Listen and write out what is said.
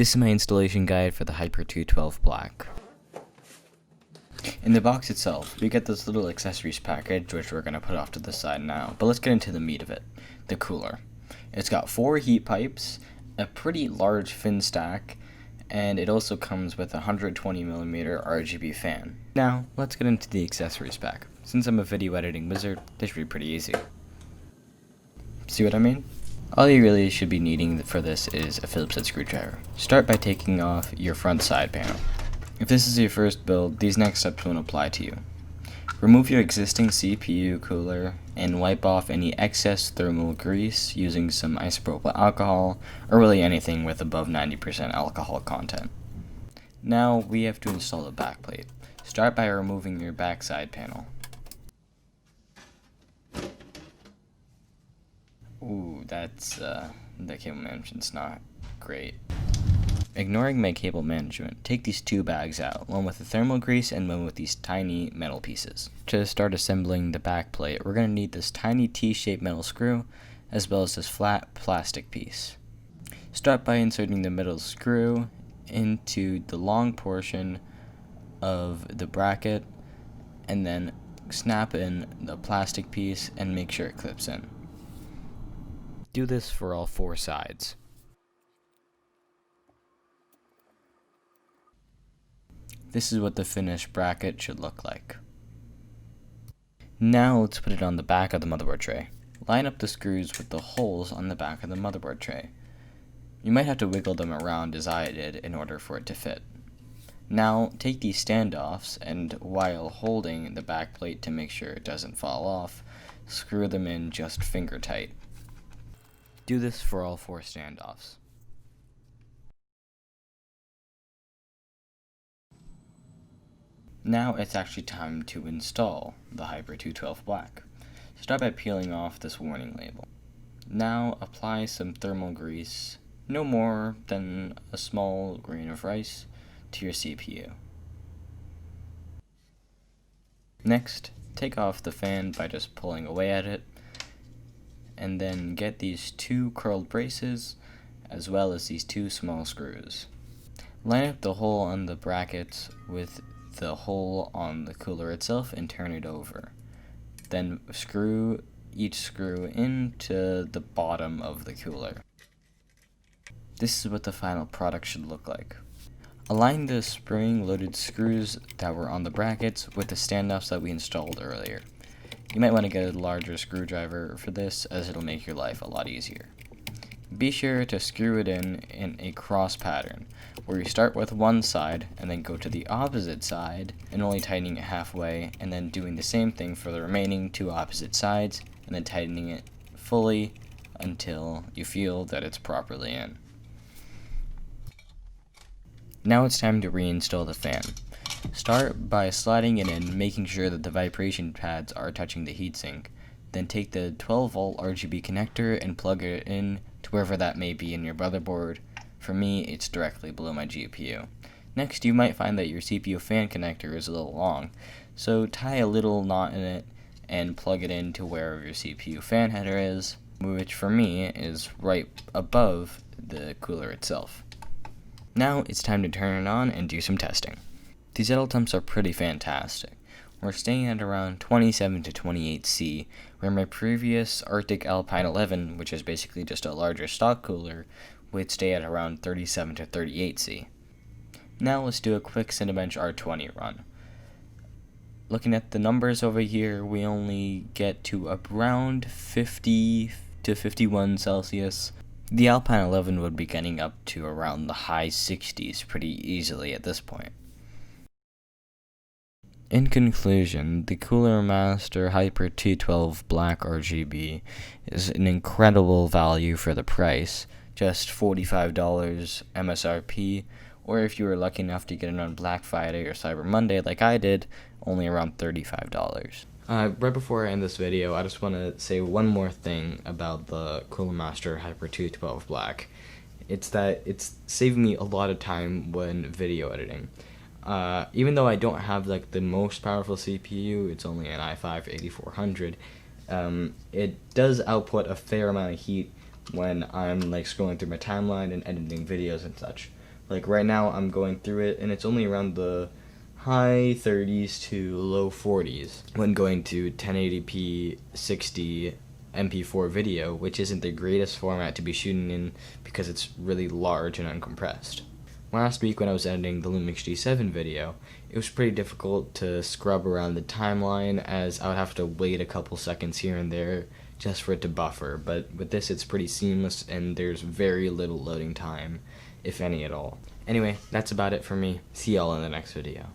This is my installation guide for the Hyper 212 Black. In the box itself, we get this little accessories package, which we're going to put off to the side now, but let's get into the meat of it, the cooler. It's got 4 heat pipes, a pretty large fin stack, and it also comes with a 120mm RGB fan. Now, let's get into the accessories pack. Since I'm a video editing wizard, this should be pretty easy. See what I mean? All you really should be needing for this is a Phillips head screwdriver. Start by taking off your front side panel. If this is your first build, these next steps won't apply to you. Remove your existing CPU cooler and wipe off any excess thermal grease using some isopropyl alcohol, or really anything with above 90% alcohol content. Now we have to install the backplate. Start by removing your backside panel. Ooh, that's, the cable management's not great. Ignoring my cable management, take these 2 bags out, one with the thermal grease and one with these tiny metal pieces. To start assembling the back plate, we're going to need this tiny T-shaped metal screw, as well as this flat plastic piece. Start by inserting the metal screw into the long portion of the bracket, and then snap in the plastic piece and make sure it clips in. Do this for all 4 sides. This is what the finished bracket should look like. Now let's put it on the back of the motherboard tray. Line up the screws with the holes on the back of the motherboard tray. You might have to wiggle them around as I did in order for it to fit. Now take these standoffs and while holding the back plate to make sure it doesn't fall off, screw them in just finger tight. Do this for all 4 standoffs. Now it's actually time to install the Hyper 212 Black. Start by peeling off this warning label. Now apply some thermal grease, no more than a small grain of rice, to your CPU. Next, take off the fan by just pulling away at it, and then get these 2 curled braces, as well as these 2 small screws. Line up the hole on the brackets with the hole on the cooler itself and turn it over. Then screw each screw into the bottom of the cooler. This is what the final product should look like. Align the spring-loaded screws that were on the brackets with the standoffs that we installed earlier. You might want to get a larger screwdriver for this, as it'll make your life a lot easier. Be sure to screw it in a cross pattern, where you start with one side and then go to the opposite side and only tightening it halfway, and then doing the same thing for the remaining 2 opposite sides and then tightening it fully until you feel that it's properly in. Now it's time to reinstall the fan. Start by sliding it in, making sure that the vibration pads are touching the heatsink. Then take the 12-volt RGB connector and plug it in to wherever that may be in your motherboard. For me, it's directly below my GPU. Next, you might find that your CPU fan connector is a little long, so tie a little knot in it and plug it in to wherever your CPU fan header is, which for me is right above the cooler itself. Now it's time to turn it on and do some testing. These idle temps are pretty fantastic. We're staying at around 27 to 28 C, where my previous Arctic Alpine 11, which is basically just a larger stock cooler, would stay at around 37 to 38 C. Now let's do a quick Cinebench R20 run. Looking at the numbers over here, we only get to around 50 to 51 Celsius. The Alpine 11 would be getting up to around the high 60s pretty easily at this point. In conclusion, the Cooler Master Hyper 212 Black RGB is an incredible value for the price, just $45 MSRP, or if you were lucky enough to get it on Black Friday or Cyber Monday like I did, only around $35. Right before I end this video, I just want to say one more thing about the Cooler Master Hyper 212 Black. It's that it's saving me a lot of time when video editing. Even though I don't have like the most powerful CPU, it's only an i5-8400, it does output a fair amount of heat when I'm like scrolling through my timeline and editing videos and such. Like right now I'm going through it and it's only around the high 30s to low 40s when going to 1080p 60 MP4 video, which isn't the greatest format to be shooting in because it's really large and uncompressed. Last week when I was editing the Lumix G7 video, it was pretty difficult to scrub around the timeline as I would have to wait a couple seconds here and there just for it to buffer, but with this it's pretty seamless and there's very little loading time, if any at all. Anyway, that's about it for me. See y'all in the next video.